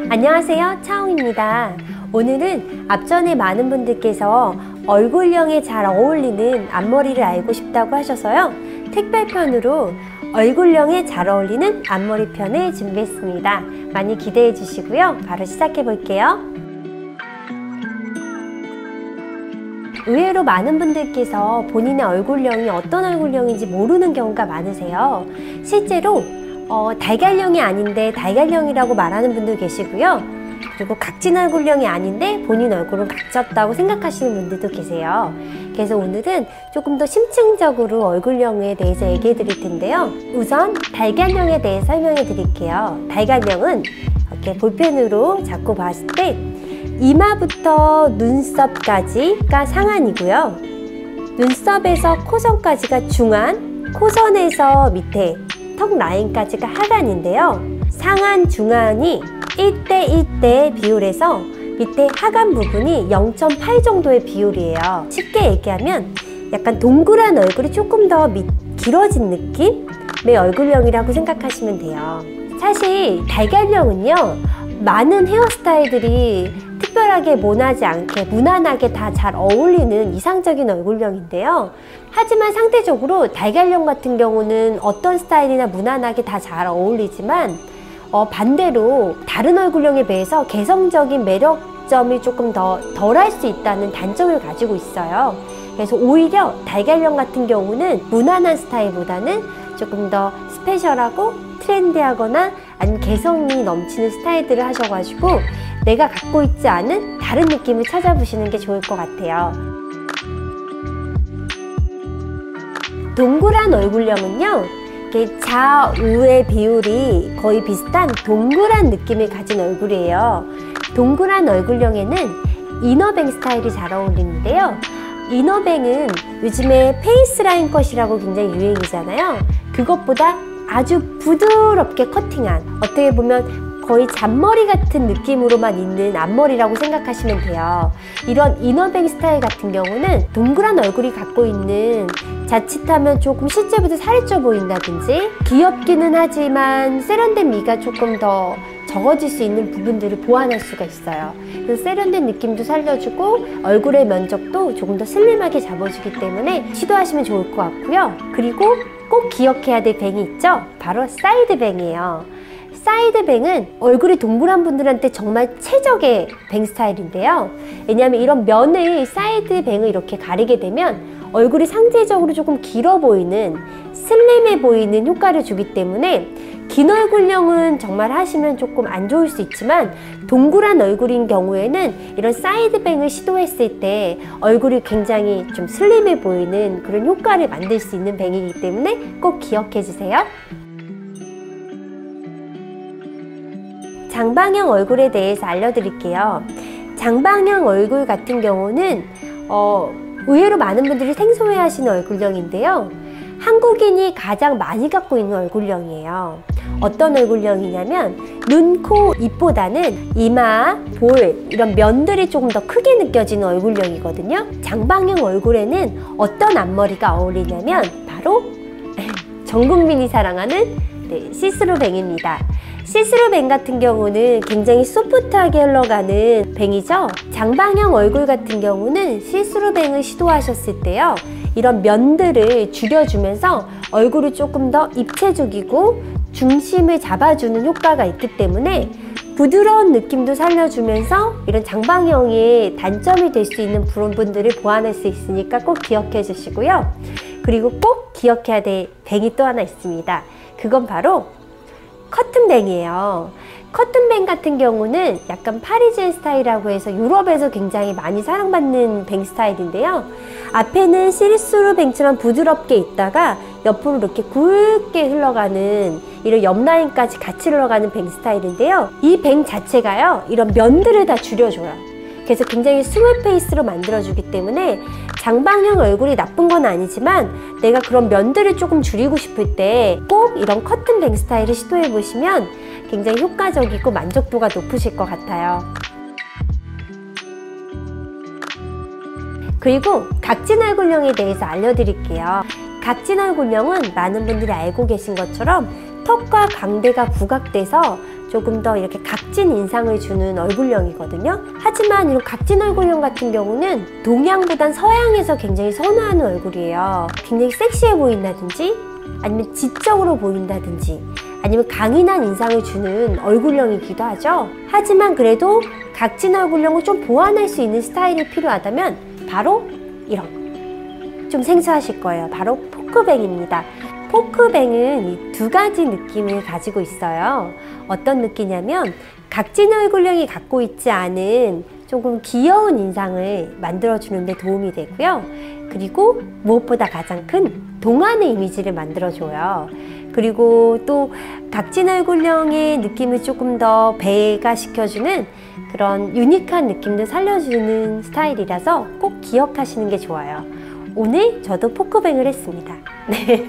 안녕하세요, 차홍입니다. 오늘은 앞전에 많은 분들께서 얼굴형에 잘 어울리는 앞머리를 알고 싶다고 하셔서요, 특별편으로 얼굴형에 잘 어울리는 앞머리 편을 준비했습니다. 많이 기대해 주시고요. 바로 시작해 볼게요. 의외로 많은 분들께서 본인의 얼굴형이 어떤 얼굴형인지 모르는 경우가 많으세요. 실제로 달걀형이 아닌데 달걀형이라고 말하는 분들 계시고요. 그리고 각진 얼굴형이 아닌데 본인 얼굴은 각졌다고 생각하시는 분들도 계세요. 그래서 오늘은 조금 더 심층적으로 얼굴형에 대해서 얘기해 드릴 텐데요. 우선 달걀형에 대해 설명해 드릴게요. 달걀형은 이렇게 볼펜으로 잡고 봤을 때 이마부터 눈썹까지가 상안이고요. 눈썹에서 코선까지가 중안, 코선에서 밑에 턱 라인까지가 하관인데요. 상안, 중안이 1대1대 비율에서 밑에 하관 부분이 0.8 정도의 비율이에요. 쉽게 얘기하면 약간 동그란 얼굴이 조금 더 길어진 느낌의 얼굴형이라고 생각하시면 돼요. 사실 달걀형은요, 많은 헤어스타일들이 특별하게 모나지 않게 무난하게 다 잘 어울리는 이상적인 얼굴형인데요. 하지만 상대적으로 달걀형 같은 경우는 어떤 스타일이나 무난하게 다 잘 어울리지만 반대로 다른 얼굴형에 비해서 개성적인 매력점이 조금 더 덜할 수 있다는 단점을 가지고 있어요. 그래서 오히려 달걀형 같은 경우는 무난한 스타일보다는 조금 더 스페셜하고 트렌디하거나 아니면 개성이 넘치는 스타일들을 하셔가지고 내가 갖고 있지 않은 다른 느낌을 찾아보시는 게 좋을 것 같아요. 동그란 얼굴형은요, 좌우의 비율이 거의 비슷한 동그란 느낌을 가진 얼굴이에요. 동그란 얼굴형에는 이너뱅 스타일이 잘 어울리는데요. 이너뱅은 요즘에 페이스라인 컷이라고 굉장히 유행이잖아요. 그것보다 아주 부드럽게 커팅한, 어떻게 보면 거의 잔머리 같은 느낌으로만 있는 앞머리라고 생각하시면 돼요. 이런 이너뱅 스타일 같은 경우는 동그란 얼굴이 갖고 있는 자칫하면 조금 실제보다 살이 쪄 보인다든지 귀엽기는 하지만 세련된 미가 조금 더 적어질 수 있는 부분들을 보완할 수가 있어요. 그래서 세련된 느낌도 살려주고 얼굴의 면적도 조금 더 슬림하게 잡아주기 때문에 시도하시면 좋을 것 같고요. 그리고 꼭 기억해야 될 뱅이 있죠? 바로 사이드뱅이에요. 사이드뱅은 얼굴이 동그란 분들한테 정말 최적의 뱅 스타일인데요. 왜냐하면 이런 면을 사이드뱅을 이렇게 가리게 되면 얼굴이 상대적으로 조금 길어 보이는, 슬림해 보이는 효과를 주기 때문에 긴 얼굴형은 정말 하시면 조금 안 좋을 수 있지만 동그란 얼굴인 경우에는 이런 사이드뱅을 시도했을 때 얼굴이 굉장히 좀 슬림해 보이는 그런 효과를 만들 수 있는 뱅이기 때문에 꼭 기억해 주세요. 장방형 얼굴에 대해서 알려드릴게요. 장방형 얼굴 같은 경우는 의외로 많은 분들이 생소해 하시는 얼굴형인데요. 한국인이 가장 많이 갖고 있는 얼굴형이에요. 어떤 얼굴형이냐면 눈, 코, 입보다는 이마, 볼 이런 면들이 조금 더 크게 느껴지는 얼굴형이거든요. 장방형 얼굴에는 어떤 앞머리가 어울리냐면 바로 전 국민이 사랑하는 시스루 뱅입니다. 시스루 뱅 같은 경우는 굉장히 소프트하게 흘러가는 뱅이죠. 장방형 얼굴 같은 경우는 시스루 뱅을 시도하셨을 때요, 이런 면들을 줄여주면서 얼굴이 조금 더 입체적이고 중심을 잡아주는 효과가 있기 때문에 부드러운 느낌도 살려주면서 이런 장방형의 단점이 될 수 있는 부분들을 보완할 수 있으니까 꼭 기억해 주시고요. 그리고 꼭 기억해야 될 뱅이 또 하나 있습니다. 그건 바로 커튼뱅이에요. 커튼뱅 같은 경우는 약간 파리지엔 스타일이라고 해서 유럽에서 굉장히 많이 사랑받는 뱅 스타일인데요. 앞에는 시스루 뱅처럼 부드럽게 있다가 옆으로 이렇게 굵게 흘러가는 이런 옆라인까지 같이 흘러가는 뱅 스타일인데요. 이 뱅 자체가요, 이런 면들을 다 줄여줘요. 그래서 굉장히 스몰 페이스로 만들어주기 때문에 장방형 얼굴이 나쁜 건 아니지만 내가 그런 면들을 조금 줄이고 싶을 때 꼭 이런 커튼 뱅 스타일을 시도해 보시면 굉장히 효과적이고 만족도가 높으실 것 같아요. 그리고 각진 얼굴형에 대해서 알려드릴게요. 각진 얼굴형은 많은 분들이 알고 계신 것처럼 턱과 광대가 부각돼서 조금 더 이렇게 각진 인상을 주는 얼굴형이거든요. 하지만 이런 각진 얼굴형 같은 경우는 동양보단 서양에서 굉장히 선호하는 얼굴이에요. 굉장히 섹시해 보인다든지 아니면 지적으로 보인다든지 아니면 강인한 인상을 주는 얼굴형이기도 하죠. 하지만 그래도 각진 얼굴형을 좀 보완할 수 있는 스타일이 필요하다면 바로 이런, 좀 생소하실 거예요. 바로 포크뱅입니다. 포크뱅은 이 두 가지 느낌을 가지고 있어요. 어떤 느낌이냐면 각진 얼굴형이 갖고 있지 않은 조금 귀여운 인상을 만들어주는 데 도움이 되고요. 그리고 무엇보다 가장 큰 동안의 이미지를 만들어줘요. 그리고 또 각진 얼굴형의 느낌을 조금 더 배가시켜주는 그런 유니크한 느낌도 살려주는 스타일이라서 꼭 기억하시는 게 좋아요. 오늘 저도 포크뱅을 했습니다. 네.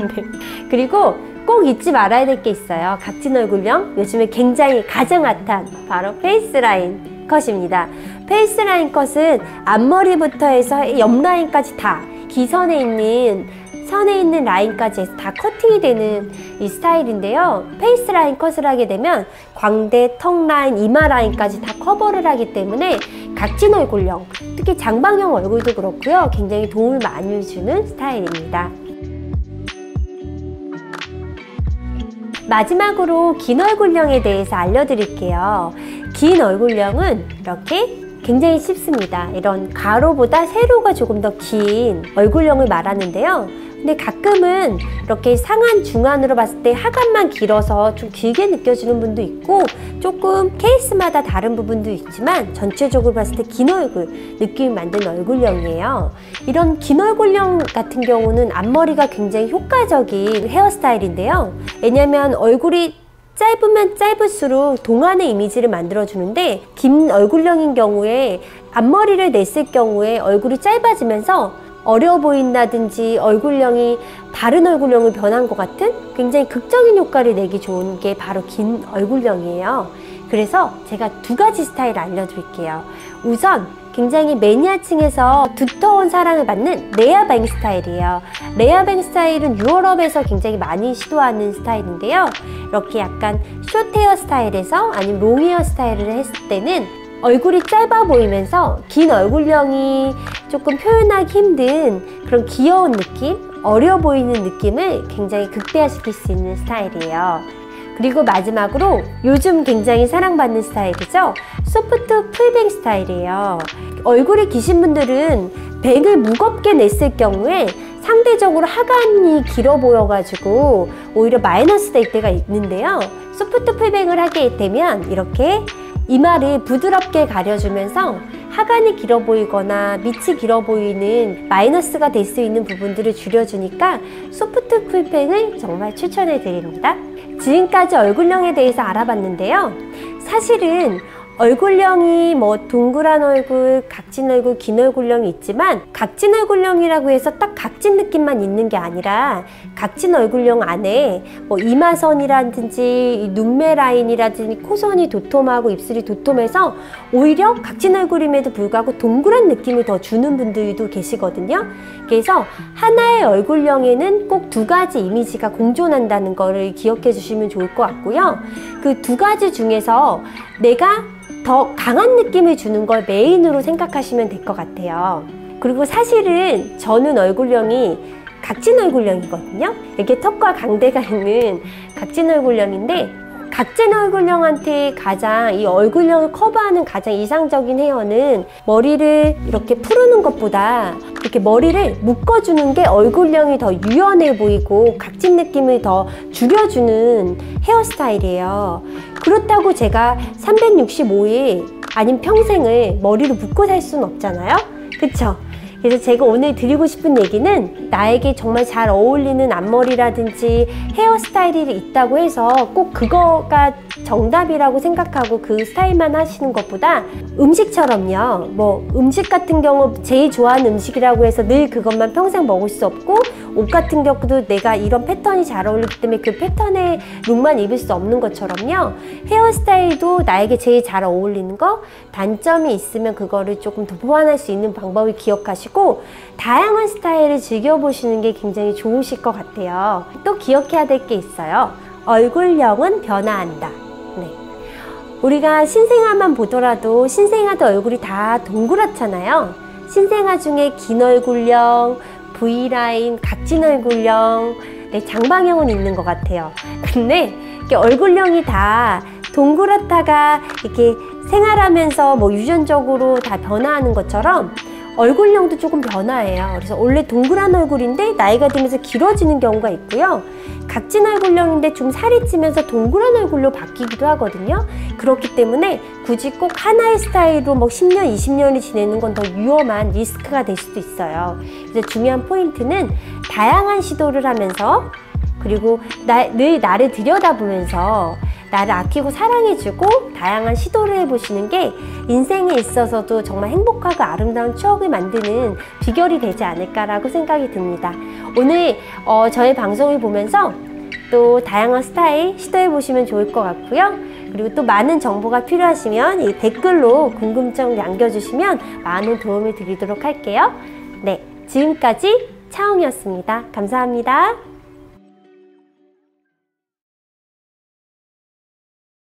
그리고 꼭 잊지 말아야 될 게 있어요. 각진 얼굴형, 요즘에 굉장히 가장 핫한 바로 페이스라인 컷입니다. 페이스라인 컷은 앞머리부터 해서 옆라인까지 다 기선에 있는 라인까지 해서 다 커팅이 되는 이 스타일인데요. 페이스 라인 컷을 하게 되면 광대, 턱 라인, 이마 라인까지 다 커버를 하기 때문에 각진 얼굴형, 특히 장방형 얼굴도 그렇고요. 굉장히 도움을 많이 주는 스타일입니다. 마지막으로 긴 얼굴형에 대해서 알려드릴게요. 긴 얼굴형은 이렇게 굉장히 쉽습니다. 이런 가로보다 세로가 조금 더 긴 얼굴형을 말하는데요. 근데 가끔은 이렇게 상한 중안으로 봤을 때 하관만 길어서 좀 길게 느껴지는 분도 있고 조금 케이스마다 다른 부분도 있지만 전체적으로 봤을 때 긴 얼굴 느낌이 만든 얼굴형이에요. 이런 긴 얼굴형 같은 경우는 앞머리가 굉장히 효과적인 헤어스타일인데요. 왜냐하면 얼굴이 짧으면 짧을수록 동안의 이미지를 만들어주는데 긴 얼굴형인 경우에 앞머리를 냈을 경우에 얼굴이 짧아지면서 어려 보인다든지 얼굴형이 다른 얼굴형을 변한 것 같은 굉장히 극적인 효과를 내기 좋은 게 바로 긴 얼굴형이에요. 그래서 제가 두 가지 스타일을 알려드릴게요. 우선 굉장히 매니아층에서 두터운 사랑을 받는 레아뱅 스타일이에요. 레아뱅 스타일은 유럽에서 굉장히 많이 시도하는 스타일인데요. 이렇게 약간 숏헤어 스타일에서 아니면 롱헤어 스타일을 했을 때는 얼굴이 짧아 보이면서 긴 얼굴형이 조금 표현하기 힘든 그런 귀여운 느낌, 어려 보이는 느낌을 굉장히 극대화시킬 수 있는 스타일이에요. 그리고 마지막으로 요즘 굉장히 사랑받는 스타일이죠. 소프트 풀뱅 스타일이에요. 얼굴이 기신 분들은 뱅을 무겁게 냈을 경우에 상대적으로 하관이 길어 보여가지고 오히려 마이너스 될 때가 있는데요. 소프트 풀뱅을 하게 되면 이렇게 이마를 부드럽게 가려주면서 하관이 길어 보이거나 밑이 길어 보이는 마이너스가 될 수 있는 부분들을 줄여주니까 소프트 풀뱅을 정말 추천해 드립니다. 지금까지 얼굴형에 대해서 알아봤는데요. 사실은 얼굴형이 뭐 동그란 얼굴, 각진 얼굴, 긴 얼굴형이 있지만 각진 얼굴형이라고 해서 딱 각진 느낌만 있는 게 아니라 각진 얼굴형 안에 뭐 이마선이라든지 눈매 라인이라든지 코선이 도톰하고 입술이 도톰해서 오히려 각진 얼굴임에도 불구하고 동그란 느낌을 더 주는 분들도 계시거든요. 그래서 하나의 얼굴형에는 꼭 두 가지 이미지가 공존한다는 거를 기억해 주시면 좋을 것 같고요. 그 두 가지 중에서 내가 더 강한 느낌을 주는 걸 메인으로 생각하시면 될 것 같아요. 그리고 사실은 저는 얼굴형이 각진 얼굴형이거든요. 이렇게 턱과 광대가 있는 각진 얼굴형인데 각진 얼굴형한테 가장 이 얼굴형을 커버하는 가장 이상적인 헤어는 머리를 이렇게 푸르는 것보다 이렇게 머리를 묶어주는 게 얼굴형이 더 유연해 보이고 각진 느낌을 더 줄여주는 헤어스타일이에요. 그렇다고 제가 365일 아니면 평생을 머리를 묶고 살 수는 없잖아요. 그쵸? 그래서 제가 오늘 드리고 싶은 얘기는 나에게 정말 잘 어울리는 앞머리라든지 헤어스타일이 있다고 해서 꼭 그거가 정답이라고 생각하고 그 스타일만 하시는 것보다 음식처럼요. 뭐 음식 같은 경우 제일 좋아하는 음식이라고 해서 늘 그것만 평생 먹을 수 없고 옷 같은 경우도 내가 이런 패턴이 잘 어울리기 때문에 그 패턴의 룩만 입을 수 없는 것처럼요. 헤어스타일도 나에게 제일 잘 어울리는 거, 단점이 있으면 그거를 조금 더 보완할 수 있는 방법을 기억하시고 다양한 스타일을 즐겨보시는 게 굉장히 좋으실 것 같아요. 또 기억해야 될 게 있어요. 얼굴형은 변화한다. 네. 우리가 신생아만 보더라도 신생아들 얼굴이 다 동그랗잖아요. 신생아 중에 긴 얼굴형, V라인, 각진 얼굴형, 네, 장방형은 있는 것 같아요. 근데 이렇게 얼굴형이 다 동그랗다가 이렇게 생활하면서 뭐 유전적으로 다 변화하는 것처럼 얼굴형도 조금 변화해요. 그래서 원래 동그란 얼굴인데 나이가 들면서 길어지는 경우가 있고요. 각진 얼굴형인데 좀 살이 찌면서 동그란 얼굴로 바뀌기도 하거든요. 그렇기 때문에 굳이 꼭 하나의 스타일로 뭐 10년, 20년이 지내는 건 더 위험한 리스크가 될 수도 있어요. 그래서 중요한 포인트는 다양한 시도를 하면서 그리고 늘 나를 들여다보면서 나를 아끼고 사랑해주고 다양한 시도를 해보시는 게 인생에 있어서도 정말 행복하고 아름다운 추억을 만드는 비결이 되지 않을까라고 생각이 듭니다. 오늘 저의 방송을 보면서 또 다양한 스타일 시도해보시면 좋을 것 같고요. 그리고 또 많은 정보가 필요하시면 이 댓글로 궁금증 남겨주시면 많은 도움을 드리도록 할게요. 네, 지금까지 차홍이었습니다. 감사합니다.